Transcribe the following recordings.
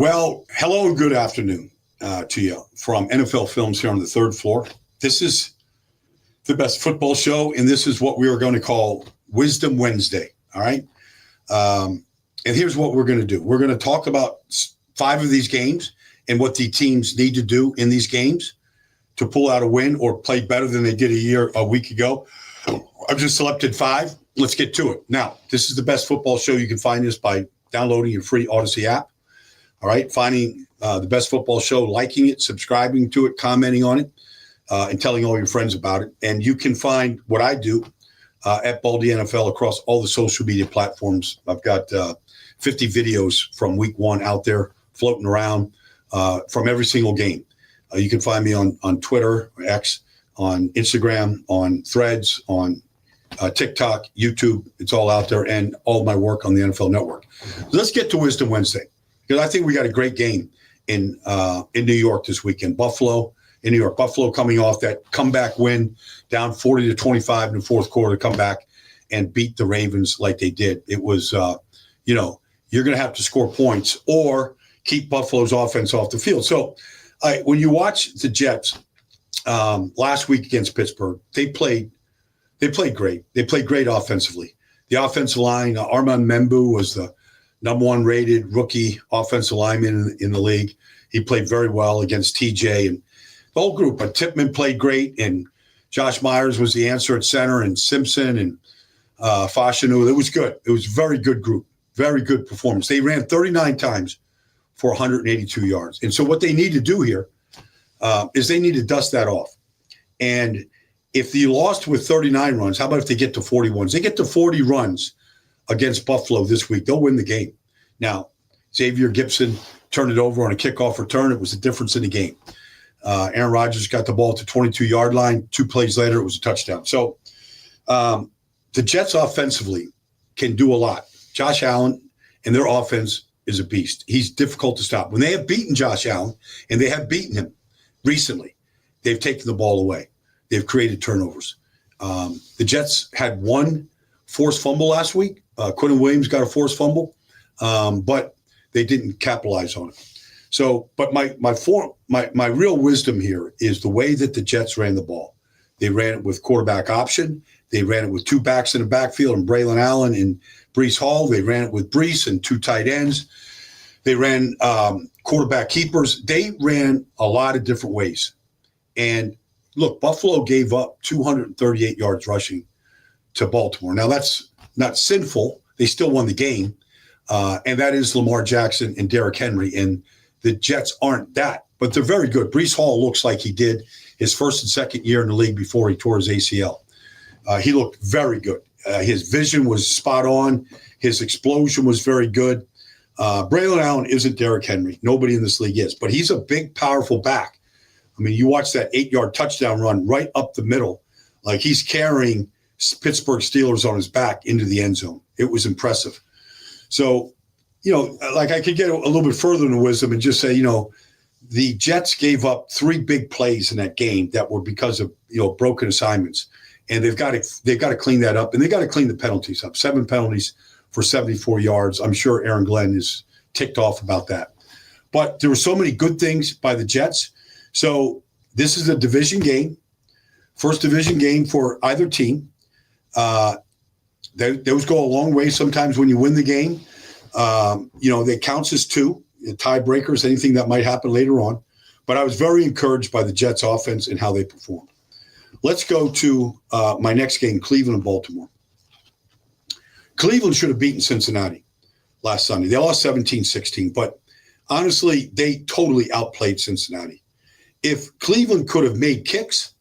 Well, hello and good afternoon to you from NFL Films here on the third floor. This is the best football show, and this is what we are going to call Wisdom Wednesday, all right? And here's what we're going to do. We're going to talk about 5 of these games and what the teams need to do in these games to pull out a win or play better than they did a week ago. I've just selected 5. Let's get to it. Now, this is the best football show. You can find this by downloading your free Odyssey app. All right, finding the best football show, liking it, subscribing to it, commenting on it, and telling all your friends about it. And you can find what I do at Baldy NFL across all the social media platforms. I've got 50 videos from week 1 out there floating around from every single game. You can find me on Twitter, or X, on Instagram, on Threads, on TikTok, YouTube. It's all out there, and all my work on the NFL Network. So let's get to Wisdom Wednesday. Because I think we got a great game in New York this weekend. Buffalo coming off that comeback win, down 40-25 in the fourth quarter, come back and beat the Ravens like they did. It was, you're going to have to score points or keep Buffalo's offense off the field. So when you watch the Jets last week against Pittsburgh, they played great. They played great offensively. The offensive line, Armand Membu was the number 1 rated rookie offensive lineman in the league. He played very well against TJ and the whole group. But Tippmann played great, and Josh Myers was the answer at center, and Simpson and Fashanu. It was good. It was a very good group, very good performance. They ran 39 times for 182 yards. And so what they need to do here is they need to dust that off. And if you lost with 39 runs, how about if they get to 40 runs? They get to 40 runs against Buffalo this week, they'll win the game. Now, Xavier Gipson turned it over on a kickoff return. It was the difference in the game. Aaron Rodgers got the ball to 22-yard line. 2 plays later, it was a touchdown. So the Jets offensively can do a lot. Josh Allen and their offense is a beast. He's difficult to stop. When they have beaten Josh Allen, and they have beaten him recently, they've taken the ball away. They've created turnovers. The Jets had 1 forced fumble last week. Quinton Williams got a forced fumble, but they didn't capitalize on it. So, but my real wisdom here is the way that the Jets ran the ball. They ran it with quarterback option. They ran it with 2 backs in the backfield and Braylon Allen and Breece Hall. They ran it with Breece and 2 tight ends. They ran quarterback keepers. They ran a lot of different ways. And look, Buffalo gave up 238 yards rushing to Baltimore. Now, that's not sinful. They still won the game. And that is Lamar Jackson and Derrick Henry. And the Jets aren't that, but they're very good. Breece Hall looks like he did his first and second year in the league before he tore his ACL. He looked very good. His vision was spot on. His explosion was very good. Braylon Allen isn't Derrick Henry. Nobody in this league is, but he's a big, powerful back. I mean, you watch that 8-yard touchdown run right up the middle, like he's carrying Pittsburgh Steelers on his back into the end zone. It was impressive. So, like I could get a little bit further in the wisdom and just say, the Jets gave up 3 big plays in that game that were because of, broken assignments. And they've got to clean that up, and they got to clean the penalties up. 7 penalties for 74 yards. I'm sure Aaron Glenn is ticked off about that. But there were so many good things by the Jets. So this is a division game, first division game for either team. Those go a long way sometimes when you win the game. They counts as 2 tiebreakers, anything that might happen later on. But I was very encouraged by the Jets offense and how they performed. Let's go to my next game, Cleveland and Baltimore. Cleveland should have beaten Cincinnati last Sunday. They lost 17-16, but honestly, they totally outplayed Cincinnati. If Cleveland could have made kicks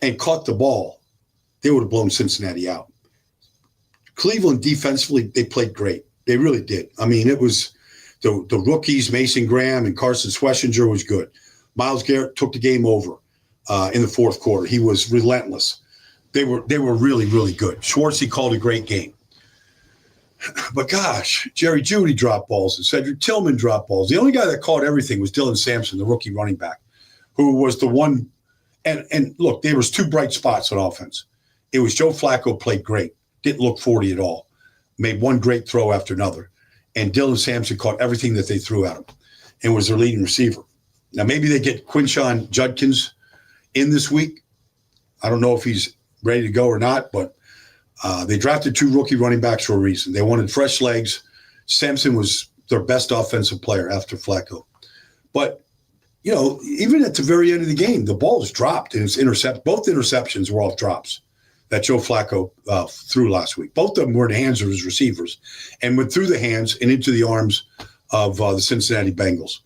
and caught the ball, they would have blown Cincinnati out. Cleveland defensively, they played great. They really did. I mean, it was the rookies, Mason Graham and Carson Schwessinger was good. Myles Garrett took the game over in the fourth quarter. He was relentless. They were really, really good. Schwartzy called a great game. But gosh, Jerry Jeudy dropped balls and Cedric Tillman dropped balls. The only guy that caught everything was Dylan Sampson, the rookie running back, who was the one. And look, there was 2 bright spots on offense. It was Joe Flacco played great. Didn't look 40 at all. Made one great throw after another. and Dylan Sampson caught everything that they threw at him and was their leading receiver. Now, maybe they get Quinshon Judkins in this week. I don't know if he's ready to go or not, but they drafted 2 rookie running backs for a reason. They wanted fresh legs. Sampson was their best offensive player after Flacco. But, even at the very end of the game, the ball was dropped and it's intercepted. Both interceptions were off drops that Joe Flacco threw last week. Both of them were in the hands of his receivers and went through the hands and into the arms of the Cincinnati Bengals.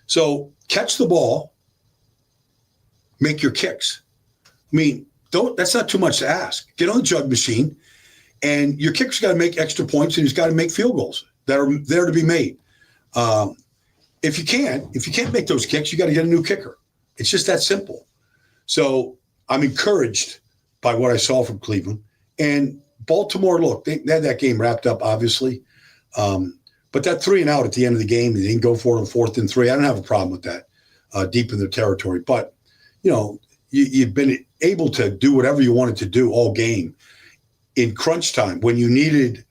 So catch the ball, make your kicks. I mean, that's not too much to ask. Get on the jug machine, and your kicker's got to make extra points, and he's got to make field goals that are there to be made. If you can't make those kicks, you got to get a new kicker. It's just that simple. So I'm encouraged by what I saw from Cleveland. And Baltimore, look, they had that game wrapped up, obviously. But that 3 and out at the end of the game, they didn't go for it on 4th and 3. I don't have a problem with that deep in their territory. But, you've been able to do whatever you wanted to do all game. In crunch time, when you needed,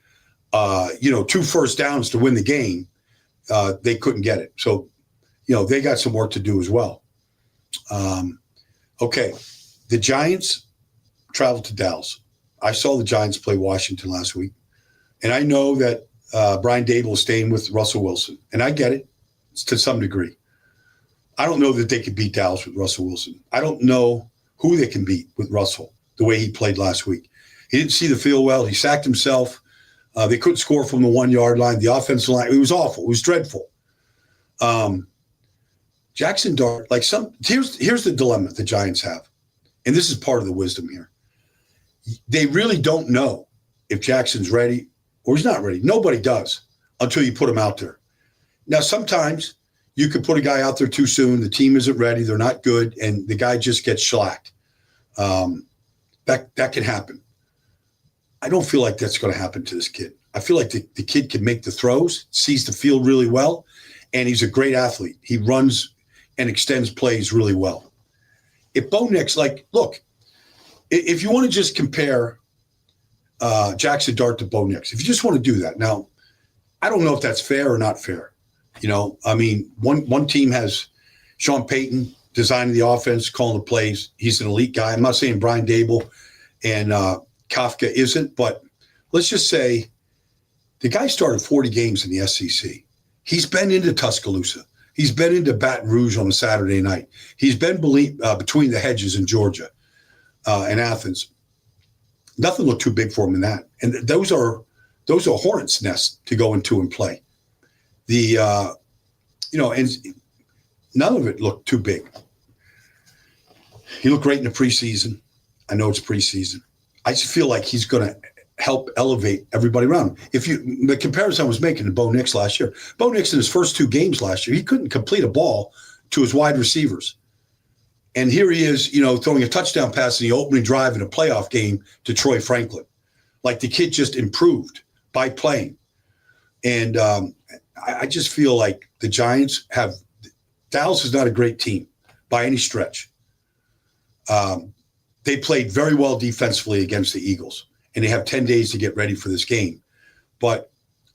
2 first downs to win the game, they couldn't get it. So, they got some work to do as well. Okay, the Giants traveled to Dallas. I saw the Giants play Washington last week, and I know that Brian Dable is staying with Russell Wilson, and I get it to some degree. I don't know that they could beat Dallas with Russell Wilson. I don't know who they can beat with Russell the way he played last week. He didn't see the field well. He sacked himself. They couldn't score from the 1-yard line. The offensive line, it was awful. It was dreadful. Jackson Dart, here's the dilemma the Giants have, and this is part of the wisdom here. They really don't know if Jackson's ready or he's not ready. Nobody does until you put him out there. Now, sometimes you could put a guy out there too soon. The team isn't ready. They're not good, and the guy just gets shellacked. That can happen. I don't feel like that's going to happen to this kid. I feel like the kid can make the throws, sees the field really well, and he's a great athlete. He runs and extends plays really well. If Bo Nix, look, if you want to just compare Jackson Dart to Bo Nix, if you just want to do that. Now, I don't know if that's fair or not fair. One team has Sean Payton designing the offense, calling the plays. He's an elite guy. I'm not saying Brian Dable and Kafka isn't, but let's just say the guy started 40 games in the SEC. He's been into Tuscaloosa. He's been into Baton Rouge on a Saturday night. He's been between the hedges in Georgia and Athens. Nothing looked too big for him in that. And those are hornets' nests to go into and play. And none of it looked too big. He looked great in the preseason. I know it's preseason. I just feel like he's going to help elevate everybody around him. The comparison I was making to Bo Nix last year, Bo Nix in his first 2 games last year, he couldn't complete a ball to his wide receivers. And here he is, throwing a touchdown pass in the opening drive in a playoff game to Troy Franklin. Like the kid just improved by playing. And I just feel like the Giants Dallas is not a great team by any stretch. They played very well defensively against the Eagles, and they have 10 days to get ready for this game. But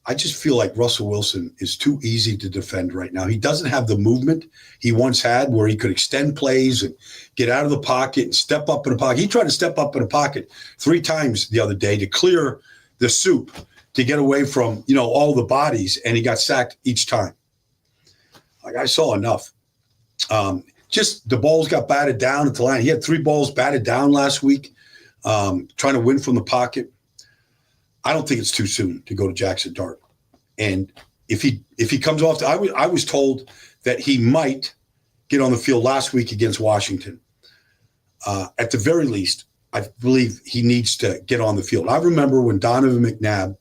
I just feel like Russell Wilson is too easy to defend right now. He doesn't have the movement he once had where he could extend plays and get out of the pocket and step up in the pocket. He tried to step up in the pocket 3 times the other day to clear the soup to get away from, all the bodies, and he got sacked each time. I saw enough. Just the balls got batted down at the line. He had 3 balls batted down last week, trying to win from the pocket. I don't think it's too soon to go to Jackson Dart. And if he comes off, I was told that he might get on the field last week against Washington. At the very least, I believe he needs to get on the field. I remember when Donovan McNabb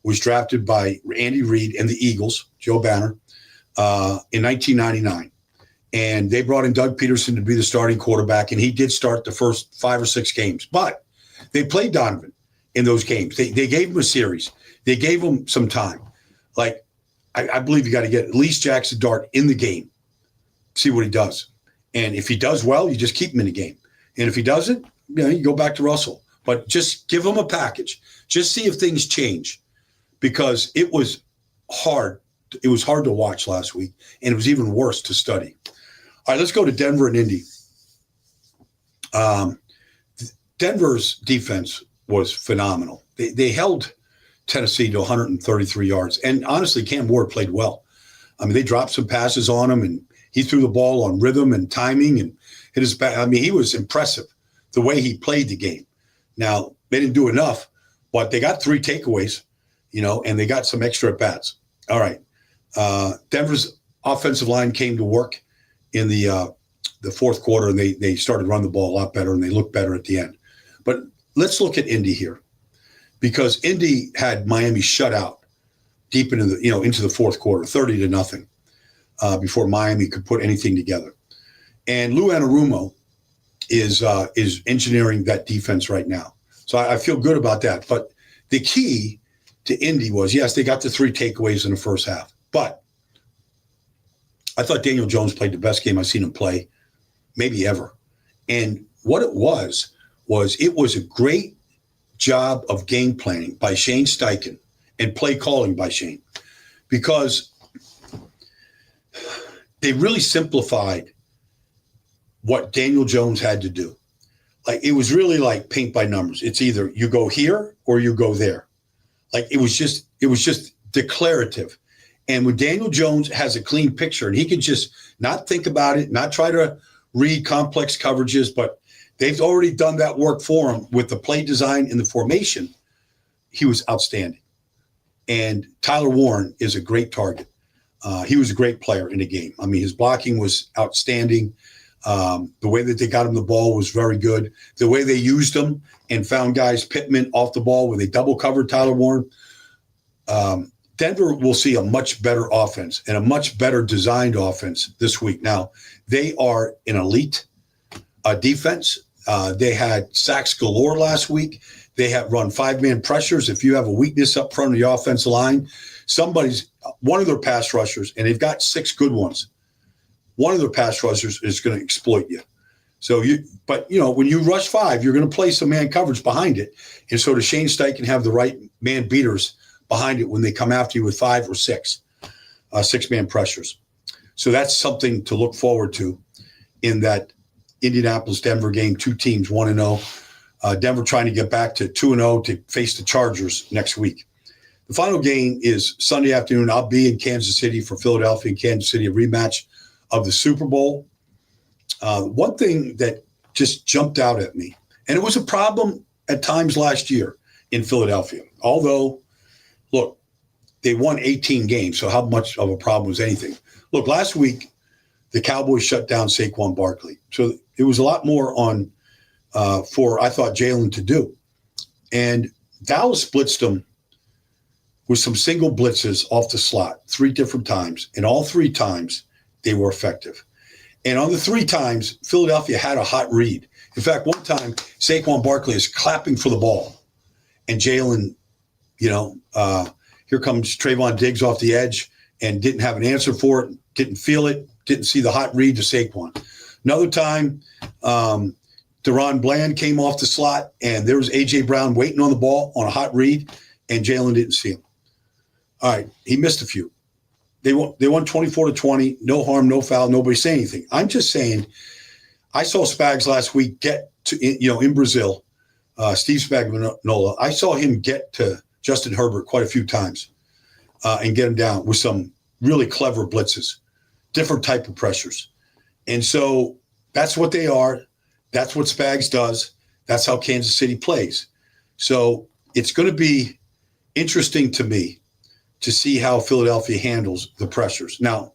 was drafted by Andy Reid and the Eagles, Joe Banner, in 1999. And they brought in Doug Peterson to be the starting quarterback, and he did start the first 5 or 6 games. But they played Donovan in those games. They gave him a series. They gave him some time. I believe you got to get at least Jackson Dart in the game, see what he does. And if he does well, you just keep him in the game. And if he doesn't, you go back to Russell. But just give him a package. Just see if things change. Because it was hard. It was hard to watch last week, and it was even worse to study. All right, let's go to Denver and Indy. Denver's defense was phenomenal. They held Tennessee to 133 yards, and honestly, Cam Ward played well. I mean, they dropped some passes on him, and he threw the ball on rhythm and timing and hit his back. I mean, he was impressive the way he played the game. Now, they didn't do enough, but they got 3 takeaways, and they got some extra at-bats. All right. Denver's offensive line came to work in the fourth quarter, and they started running the ball a lot better, and they looked better at the end. But let's look at Indy here, because Indy had Miami shut out deep into the fourth quarter, 30-0, before Miami could put anything together. And Lou Anarumo is engineering that defense right now. So I feel good about that. But the key to Indy was, yes, they got the 3 takeaways in the first half. But I thought Daniel Jones played the best game I've seen him play maybe ever. And what it was a great job of game planning by Shane Steichen and play calling by Shane, because they really simplified what Daniel Jones had to do. Like, it was really like paint by numbers. It's either you go here or you go there. Like, it was just declarative. And when Daniel Jones has a clean picture and he can just not think about it, not try to read complex coverages, but they've already done that work for him with the play design and the formation, he was outstanding. And Tyler Warren is a great target. He was a great player in the game. I mean, his blocking was outstanding. The way that they got him the ball was very good. The way they used him and found guys, Pittman, off the ball where they double covered Tyler Warren. Denver will see a much better offense and a much better designed offense this week. Now, they are an elite defense. They had sacks galore last week. They have run 5-man pressures. If you have a weakness up front of the offensive line, one of their pass rushers, and they've got 6 good ones, one of their pass rushers is going to exploit you. So when you rush 5, you're going to play some man coverage behind it. And so does Shane Steichen have the right man beaters behind it when they come after you with 5 or 6 6-man pressures. So that's something to look forward to in that Indianapolis-Denver game. 2 teams 1-0. Denver trying to get back to 2-0 to face the Chargers next week. The final game is Sunday afternoon. I'll be in Kansas City for Philadelphia and Kansas City, a rematch of the Super Bowl. One thing that just jumped out at me, and it was a problem at times last year in Philadelphia, although, look, they won 18 games, so how much of a problem was anything? Look, last week, the Cowboys shut down Saquon Barkley. So it was a lot more on for, I thought, Jalen to do. And Dallas blitzed them with some single blitzes off the slot 3 different times. And all 3 times, they were effective. And on the 3 times, Philadelphia had a hot read. In fact, one time, Saquon Barkley is clapping for the ball. And Jalen, here comes Trayvon Diggs off the edge and didn't have an answer for it, didn't feel it, didn't see the hot read to Saquon. Another time, Deron Bland came off the slot, and there was A.J. Brown waiting on the ball on a hot read, and Jalen didn't see him. All right, he missed a few. They won 24-20, no harm, no foul, nobody say anything. I'm just saying, I saw Spags last week get to, in Brazil, Steve Spagnuolo. I saw him get to Justin Herbert quite a few times and get him down with some really clever blitzes, different type of pressures. And so that's what they are. That's what Spags does. That's how Kansas City plays. So it's going to be interesting to me to see how Philadelphia handles the pressures. Now,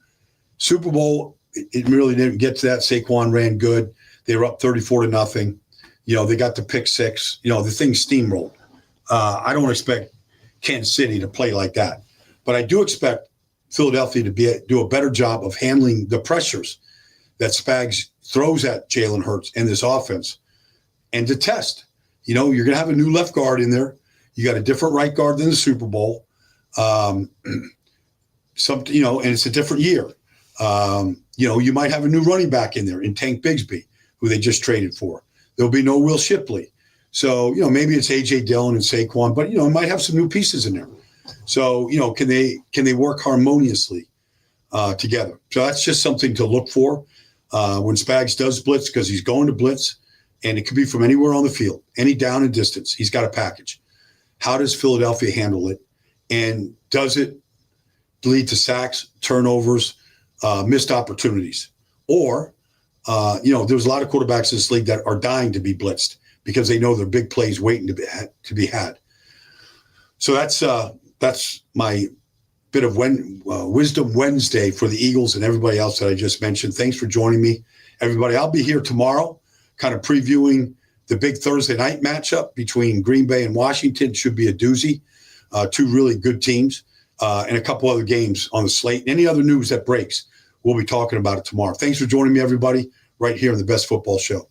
Super Bowl, it really didn't get to that. Saquon ran good. They were up 34-0. They got the pick 6. The thing steamrolled. I don't expect Kansas City to play like that. But I do expect Philadelphia to do a better job of handling the pressures that Spags throws at Jalen Hurts and this offense, and to test. You're going to have a new left guard in there. You got a different right guard than the Super Bowl. And it's a different year. You might have a new running back in there in Tank Bigsby, who they just traded for. There'll be no Will Shipley. So, maybe it's A.J. Dillon and Saquon, but, it might have some new pieces in there. So, can they work harmoniously together? So that's just something to look for when Spags does blitz, because he's going to blitz, and it could be from anywhere on the field, any down and distance. He's got a package. How does Philadelphia handle it? And does it lead to sacks, turnovers, missed opportunities? Or, there's a lot of quarterbacks in this league that are dying to be blitzed because they know there are big plays waiting to be had. So that's my bit of Wisdom Wednesday for the Eagles and everybody else that I just mentioned. Thanks for joining me, everybody. I'll be here tomorrow kind of previewing the big Thursday night matchup between Green Bay and Washington. Should be a doozy. Two really good teams and a couple other games on the slate. And any other news that breaks, we'll be talking about it tomorrow. Thanks for joining me, everybody, right here on the Best Football Show.